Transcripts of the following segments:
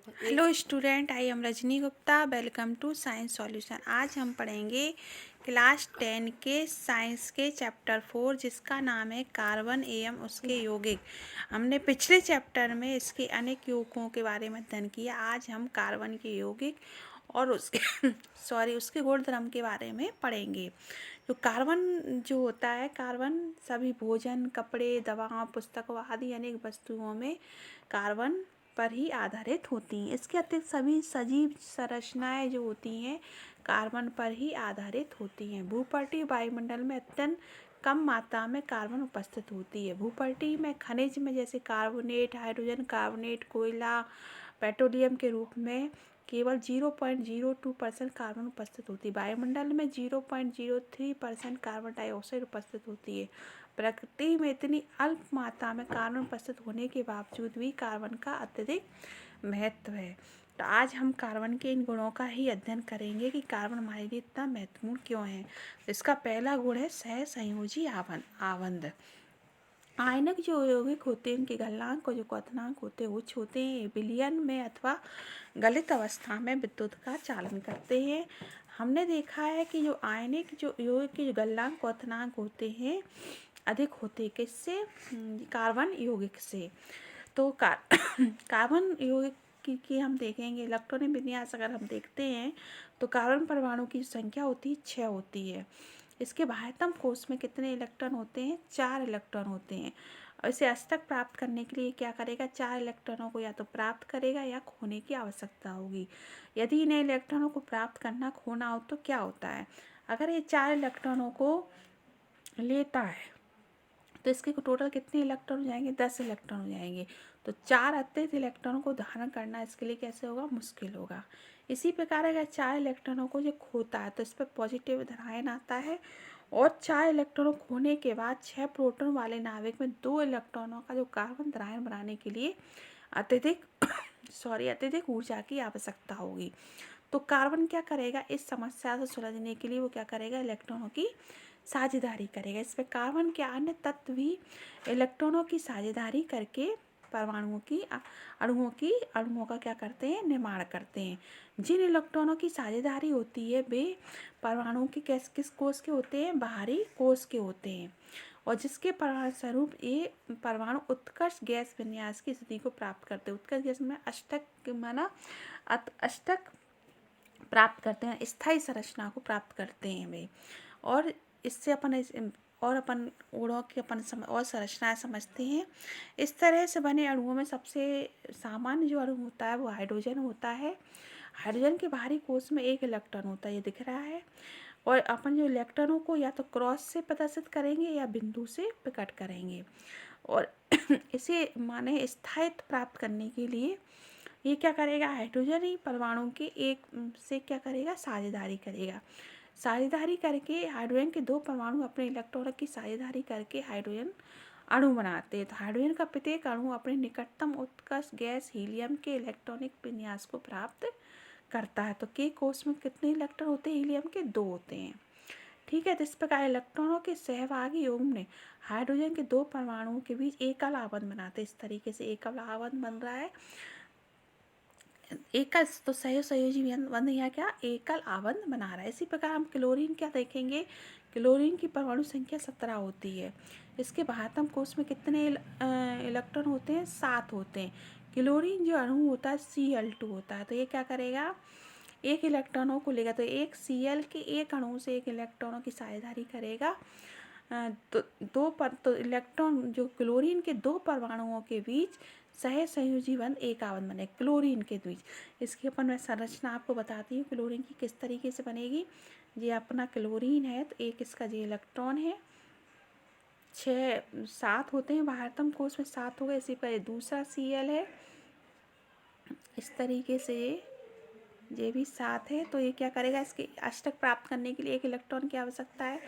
Hello student, I am Rajni Gupta. Welcome to science solution. आज हम पढ़ेंगे क्लास 10 के साइंस के चैप्टर 4, जिसका नाम है कार्बन एवं उसके यौगिक। हमने पिछले चैप्टर में इसके अनेक यौगिकों के बारे में अध्ययन किया। आज हम कार्बन के यौगिक और उसके उसके गुणधर्म के बारे में पढ़ेंगे। जो कार्बन जो होता है, कार्बन सभी भोजन, कपड़े, दवाओं, पुस्तकों आदि अनेक वस्तुओं में कार्बन पर ही आधारित होती हैं। इसके अतिरिक्त सभी सजीव संरचनाएं जो होती हैं कार्बन पर ही आधारित होती हैं। भूपटलीय वायुमंडल में अत्यंत कम मात्रा में कार्बन उपस्थित होती है। भूपटलीय में खनिज में जैसे कार्बोनेट, हाइड्रोजन कार्बोनेट, कोयला, पेट्रोलियम के रूप में केवल 0.02% कार्बन उपस्थित होती है। वायुमंडल में 0.03% कार्बन डाइऑक्साइड उपस्थित होती है। प्रकृति में इतनी अल्प मात्रा में कार्बन उपस्थित होने के बावजूद भी कार्बन का अत्यधिक महत्व है। तो आज हम कार्बन के इन गुणों का ही अध्ययन करेंगे कि कार्बन हमारे लिए इतना महत्वपूर्ण क्यों है। इसका पहला गुण है सहसंयोजी आबंध। आयनक जो यौगिक होते हैं, उनके गलनांक और जो क्वथनांक होते हैं उच्च होते हैं। विलयन में अथवा गलित अवस्था में विद्युत का चालन करते हैं। हमने देखा है कि जो आयनिक जो यौगिक के जो गलनांक क्वथनांक होते हैं अधिक होते हैं किससे? कार्बन यौगिक से। तो कार्बन यौगिक की हम देखेंगे इलेक्ट्रॉनिक विन्यास अगर हम देखते हैं तो कार्बन परमाणु की संख्या होती है 6 होती है। इसके बाह्यतम कोश में कितने इलेक्ट्रॉन होते हैं? 4 इलेक्ट्रॉन होते हैं। और इसे अष्टक प्राप्त करने के लिए क्या करेगा? 4 इलेक्ट्रॉनों को या तो प्राप्त करेगा या खोने की आवश्यकता होगी। यदि इन्हें इलेक्ट्रॉनों को प्राप्त करना खोना हो तो क्या होता है? अगर ये 4 इलेक्ट्रॉनों को लेता है तो इसके टोटल कितने इलेक्ट्रॉन हो जाएंगे? 10 इलेक्ट्रॉन हो जाएंगे। तो 4 अतिरिक्त इलेक्ट्रॉनों को धारण करना इसके लिए कैसे होगा? मुश्किल होगा। इसी प्रकार अगर 4 इलेक्ट्रॉनों को जो खोता है तो इस पर पॉजिटिव धनायन आता है। और 4 इलेक्ट्रॉनों खोने के बाद 6 प्रोटॉन वाले नाभिक में 2 इलेक्ट्रॉनों का जो कार्बन धनायन बनाने के लिए अत्यधिक अत्यधिक ऊर्जा की आवश्यकता होगी। तो कार्बन क्या करेगा? इस समस्या से सुलझने के लिए वो क्या करेगा? इलेक्ट्रॉनों की साझेदारी करेगा। इस पर कार्बन के अन्य तत्व भी इलेक्ट्रॉनों की साझेदारी करके परमाणुओं की अणुओं का क्या करते हैं? निर्माण करते हैं। जिन इलेक्ट्रॉनों की साझेदारी होती है वे परमाणुओं के किस कोष के होते हैं? बाहरी कोष के होते हैं। और जिसके परिणामस्वरूप ये परमाणु उत्कृष्ट गैस विन्यास की स्थिति को प्राप्त करते हैं। उत्कृष्ट गैस में अष्टक प्राप्त करते हैं, स्थायी संरचना को प्राप्त करते हैं वे। और इससे अपन गुणों की और संरचनाएं समझते हैं। इस तरह से बने अणुओं में सबसे सामान्य जो अणु होता है वो हाइड्रोजन होता है। हाइड्रोजन के बाहरी कोश में 1 इलेक्ट्रॉन होता है, ये दिख रहा है। और अपन जो इलेक्ट्रॉनों को या तो क्रॉस से प्रदर्शित करेंगे या बिंदु से प्रकट करेंगे। और इसे माने स्थायित्व प्राप्त करने के लिए ये क्या करेगा? हाइड्रोजन ही परमाणु के एक से क्या करेगा? साझेदारी करेगा। साझेदारी करके हाइड्रोजन के 2 परमाणु अपने इलेक्ट्रॉनों की साझेदारी करके हाइड्रोजन अणु बनाते हैं। तो हाइड्रोजन का प्रत्येक अणु अपने निकटतम उत्कृष्ट गैस हीलियम के इलेक्ट्रॉनिक विन्यास को प्राप्त करता है। तो के कोष में कितने इलेक्ट्रॉन होते हैं? हीलियम के 2 होते हैं। ठीक है। तो इस प्रकार इलेक्ट्रॉनों के सहभागी युग्म ने हाइड्रोजन के 2 परमाणुओं के बीच एकल आबंध बनाते। इस तरीके से एकल आबंध बन रहा है। एकल तो सहसंयोजी बंध या क्या? एकल आबंध बना रहा है। इसी प्रकार हम क्लोरीन क्या देखेंगे? क्लोरीन की परमाणु संख्या 17 होती है। इसके बाह्यतम कोश में कितने इलेक्ट्रॉन होते हैं? 7 होते हैं। क्लोरीन जो अणु होता है Cl2 होता है। तो ये क्या करेगा? 1 इलेक्ट्रॉनों को लेगा। तो एक Cl के एक अणु से 1 इलेक्ट्रॉनों की साझेदारी करेगा। तो इलेक्ट्रॉन जो क्लोरीन के 2 परमाणुओं के बीच सहसंयोजी बंध एक आबंध बने क्लोरीन के बीच। इसकी अपन मैं संरचना आपको बताती हूँ क्लोरीन की किस तरीके से बनेगी। ये अपना क्लोरीन है तो एक इसका ये इलेक्ट्रॉन है, 7 होते हैं बाह्यतम कोश में, 7 हो गए। इसी पर दूसरा Cl है, इस तरीके से ये भी 7 है। तो ये क्या करेगा? इसके अष्टक प्राप्त करने के लिए 1 इलेक्ट्रॉन की आवश्यकता है।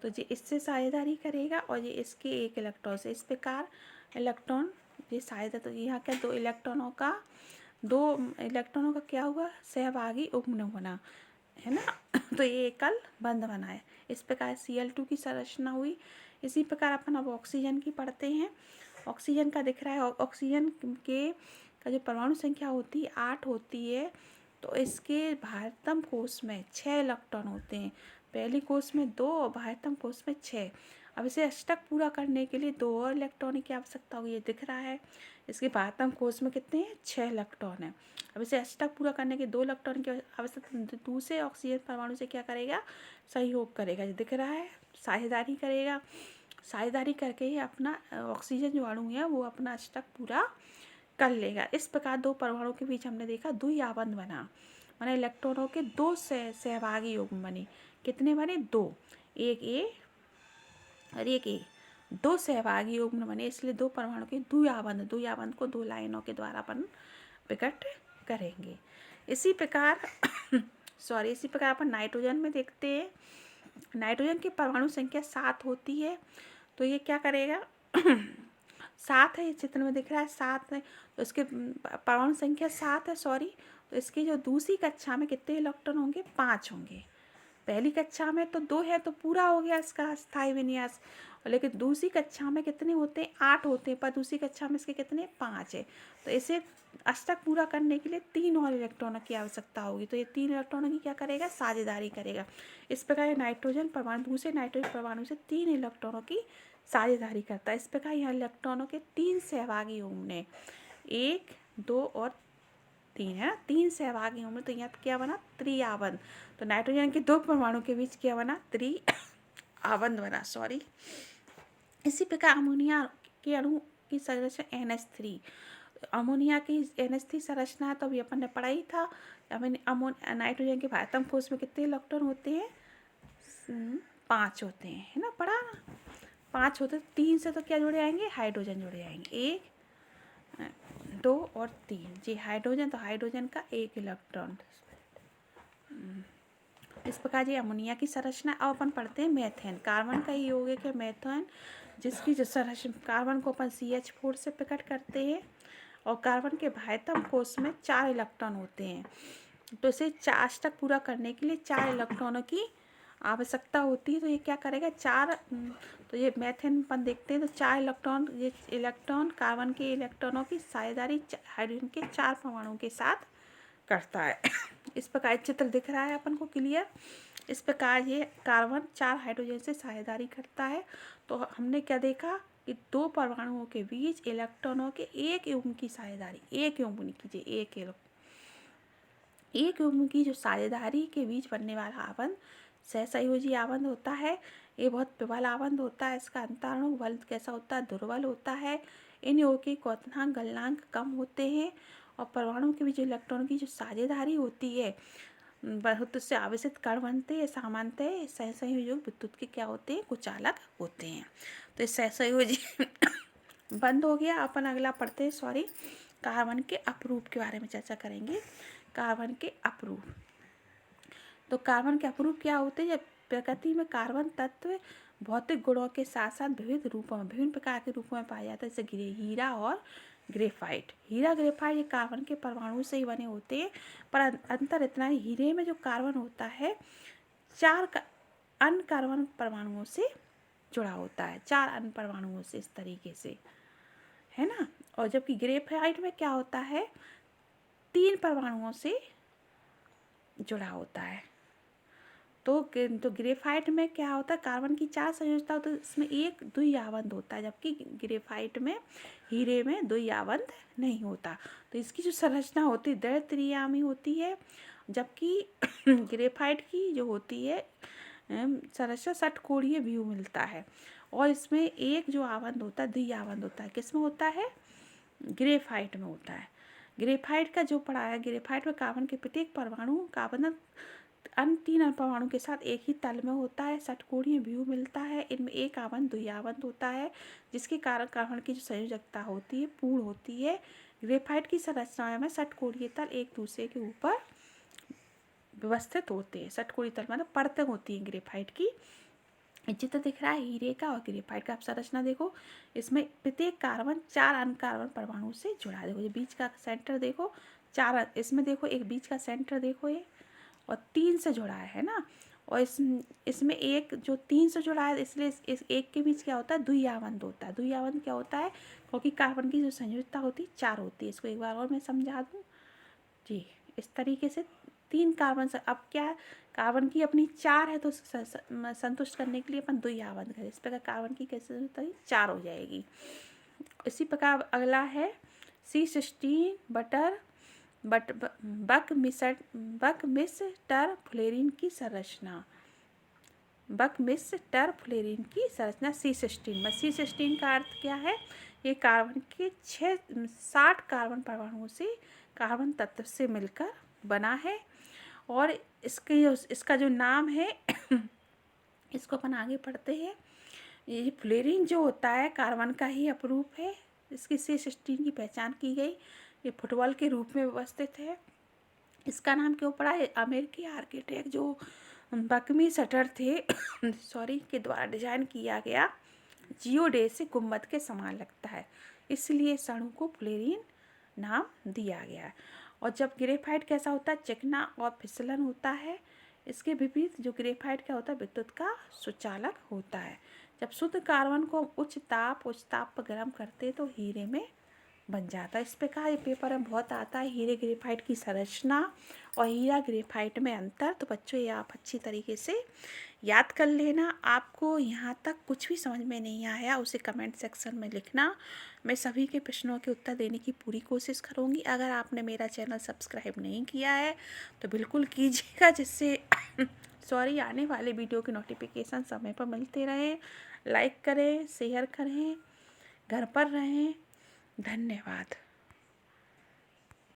तो ये इससे साझेदारी करेगा और ये इसके 1 इलेक्ट्रॉन से। इस प्रकार इलेक्ट्रॉन ये साझेदारी, तो यहाँ क्या 2 इलेक्ट्रॉनों का क्या हुआ? सहभागी युग्म बना है ना। तो ये एकल बंध बना है। इस प्रकार Cl2 की संरचना हुई। इसी प्रकार अपन अब ऑक्सीजन की पढ़ते हैं। ऑक्सीजन का दिख रहा है। ऑक्सीजन के का जो परमाणु संख्या होती है 8 होती है, तो इसके बाह्यतम कोश में 6 इलेक्ट्रॉन होते हैं। पहली कोश में 2 और बाह्यतम कोश में 6। अब इसे अष्टक पूरा करने के लिए 2 और इलेक्ट्रॉन की आवश्यकता होगी, ये दिख रहा है। इसके बाह्यतम कोश में कितने हैं? 6 इलेक्ट्रॉन है। अब इसे अष्टक पूरा करने के 2 इलेक्ट्रॉन की आवश्यकता, दूसरे ऑक्सीजन परमाणु से क्या करेगा? सहयोग करेगा, ये दिख रहा है, साझेदारी करेगा। साझेदारी करके ही अपना ऑक्सीजन जो अणु है वो अपना अष्टक पूरा कर लेगा। इस प्रकार 2 परमाणु के बीच हमने देखा द्विआबंध बना, माने इलेक्ट्रॉनों के 2 सहभागी युग्म बने। कितने बने? 2, एक ए और एक ए, 2 सहभागी युग्म बने, इसलिए 2 परमाणु के द्विआबंध को 2 लाइनों के द्वारा अपन प्रकट करेंगे। इसी प्रकार इसी प्रकार अपन नाइट्रोजन में देखते हैं। नाइट्रोजन की परमाणु संख्या 7 होती है, तो ये क्या करेगा? 7 है, इस चित्र में दिख रहा है 7 है, तो इसके परमाणु संख्या 7 है, तो इसकी जो दूसरी कक्षा में कितने इलेक्ट्रॉन होंगे? 5 होंगे। पहली कक्षा में तो 2 है, तो पूरा हो गया इसका स्थायी विन्यास, लेकिन दूसरी कक्षा में कितने होते हैं? 8 होते हैं, पर दूसरी कक्षा में इसके कितने? 5 है। तो इसे अष्टक पूरा करने के लिए 3 और इलेक्ट्रॉनों की आवश्यकता होगी, तो ये 3 इलेक्ट्रॉनों की क्या करेगा? साझेदारी करेगा। इस प्रकार नाइट्रोजन परमाणु दूसरे नाइट्रोजन परमाणु से 3 इलेक्ट्रॉनों की साझेदारी करता है। इस प्रकार यहाँ इलेक्ट्रॉनों के 3 सहभागी होंगे, 1, 2 और 3 है, 3 सहभागी होंगे, तो यहाँ क्या बना? त्रिआबंध। तो नाइट्रोजन के 2 परमाणु के बीच क्या बना? त्रिआबंध बना। इसी प्रकार अमोनिया के अणु की संरचना NH3। अमोनिया की NH3 संरचना है, तो अभी अपन ने पढ़ा ही था। नाइट्रोजन के बाह्यतम कोश में कितने इलेक्ट्रॉन होते हैं? 5 होते हैं, है ना, पढ़ा ना? 5 होते, 3 से तो क्या जुड़े आएंगे? हाइड्रोजन जुड़े आएंगे, 1, 2 और 3 जी हाइड्रोजन, तो हाइड्रोजन का 1 इलेक्ट्रॉन। इस प्रकार जी अमोनिया की संरचना। अब अपन पढ़ते हैं मेथेन। कार्बन का ही यौगिक है मेथेन, जिसकी जो संरचना, कार्बन को अपन CH4 से प्रकट करते हैं, और कार्बन के बाह्यतम कोश में 4 इलेक्ट्रॉन होते हैं, तो इसे अष्टक पूरा करने के लिए 4 इलेक्ट्रॉनों की आवश्यकता होती है। तो ये क्या करेगा? 4, तो ये मेथेन अपन देखते हैं, तो 4 इलेक्ट्रॉन, ये इलेक्ट्रॉन कार्बन के इलेक्ट्रॉनों की साझेदारी हाइड्रोजन के 4 परमाणुओं के साथ करता है। इस प्रकार चित्र दिख रहा है अपन को क्लियर। इस प्रकार ये कार्बन 4 हाइड्रोजन से साझेदारी करता है। तो हमने क्या देखा कि 2 परमाणुओं के बीच इलेक्ट्रॉनों के 1 युग्म की साझेदारी, 1 युग्म नहीं कीजिए, 1 युग्म की जो साझेदारी के बीच बनने वाला आबंध सहसंयोजी आबंध होता है। ये बहुत प्रबल आबंध होता है। इसका अंतराणु बल कैसा होता है? दुर्बल होता है। इन यौगिक के क्वथनांक गलनांक कम होते हैं, और परमाणु के बीच इलेक्ट्रॉन की जो साझेदारी होती है बहुत से आवेशित कण बनते हैं। सामान्यतः सहसंयोजी विद्युत के क्या होते हैं? कुचालक होते हैं। तो इस सहसंयोजी बंद हो गया। अपन अगला पढ़ते हैं, कार्बन के अपरूप के बारे में चर्चा करेंगे। कार्बन के अपरूप, तो कार्बन के अपरूप क्या होते हैं? जब प्रकृति में कार्बन तत्व भौतिक गुणों के साथ साथ विविध रूपों में, विभिन्न प्रकार के रूपों में पाया जाता है, जैसे हीरा और ग्रेफाइट। हीरा ग्रेफाइट ये कार्बन के परमाणु से ही बने होते हैं, पर अंतर इतना है, हीरे में जो कार्बन होता है 4 अन्य कार्बन परमाणुओं से जुड़ा होता है, 4 अन्य परमाणुओं से, इस तरीके से, है ना। और जबकि ग्रेफाइट में क्या होता है? 3 परमाणुओं से जुड़ा होता है। तो ग्रेफाइट में क्या होता है? कार्बन की 4 संयोजकता होती है, इसमें 1 द्विआबंध होता है, जबकि ग्रेफाइट में, हीरे में द्विआबंध नहीं होता। तो इसकी जो संरचना होती है दृढ़ त्रिआयामी होती है, जबकि ग्रेफाइट की जो होती है संरचना षटकोणीय व्यू मिलता है, और इसमें एक जो आबंध होता है द्विआबंध होता है। किसमें होता है? ग्रेफाइट में होता है। ग्रेफाइट का जो पढ़ा है, ग्रेफाइट में कार्बन के प्रत्येक परमाणु का बंधन अन्य 3 अन्य परमाणु के साथ एक ही तल में होता है, षटकोणीय व्यू मिलता है। इनमें एक आबंध द्विआबंध होता है, जिसके कारण कार्बन की जो संयोजकता होती है पूर्ण होती है। ग्रेफाइट की संरचना में षटकोणीय तल एक दूसरे के ऊपर व्यवस्थित होते हैं। षटकोणीय तल मतलब परतें होती हैं ग्रेफाइट की। चित्र दिख रहा है हीरे का और ग्रेफाइट का। आप संरचना देखो, इसमें प्रत्येक कार्बन 4 अन्य कार्बन परमाणु से जुड़ा है। देखो ये बीच का सेंटर देखो, 4, इसमें देखो एक बीच का सेंटर देखो ये, और 3 से जुड़ा है ना। और इसमें एक जो 3 से जुड़ा है, इसलिए इस एक के बीच क्या होता है, द्विआवंत होता है। द्विआवंत क्या होता है, क्योंकि कार्बन की जो संयोजकता होती है 4 होती है। इसको एक बार और मैं समझा दूँ जी। इस तरीके से 3 कार्बन से, अब क्या है, कार्बन की अपनी 4 है तो संतुष्ट करने के लिए अपन द्विआवंत करें। इस प्रकार कार्बन की कैसे होता है, 4 हो जाएगी। इसी प्रकार अगला है C16 बकमिस्टर फ्लोरीन की संरचना। बकमिस्टर फ्लोरीन की संरचना C16 में। C16 का अर्थ क्या है, ये कार्बन के 60 कार्बन परमाणुओं से कार्बन तत्व से मिलकर बना है। और इसका जो नाम है इसको अपन आगे पढ़ते हैं। ये फ्लोरीन जो होता है कार्बन का ही अपरूप है। इसकी C16 की पहचान की गई। ये फुटबॉल के रूप में व्यवस्थित है। इसका नाम क्यों पड़ा है, अमेरिकी आर्किटेक्ट जो बकमिस्टर थे के द्वारा डिजाइन किया गया जियोडेसिक गुंबद के समान लगता है, इसलिए इस अणु को फ्लोरीन नाम दिया गया है। और जब ग्रेफाइट कैसा होता है, चिकना और फिसलन होता है। इसके विपरीत जो ग्रेफाइट क्या होता है, विद्युत का सुचालक होता है। जब शुद्ध कार्बन को उच्च ताप पर गर्म करते तो हीरे में बन जाता है। इस प्रकार ये पेपर में बहुत आता है, हीरे ग्रेफाइट की संरचना और हीरा ग्रेफाइट में अंतर। तो बच्चों ये आप अच्छी तरीके से याद कर लेना। आपको यहाँ तक कुछ भी समझ में नहीं आया उसे कमेंट सेक्शन में लिखना। मैं सभी के प्रश्नों के उत्तर देने की पूरी कोशिश करूँगी। अगर आपने मेरा चैनल सब्सक्राइब नहीं किया है तो बिल्कुल कीजिएगा, जिससे आने वाले वीडियो की नोटिफिकेशन समय पर मिलते रहे। लाइक करें, शेयर करें, घर पर रहें। धन्यवाद।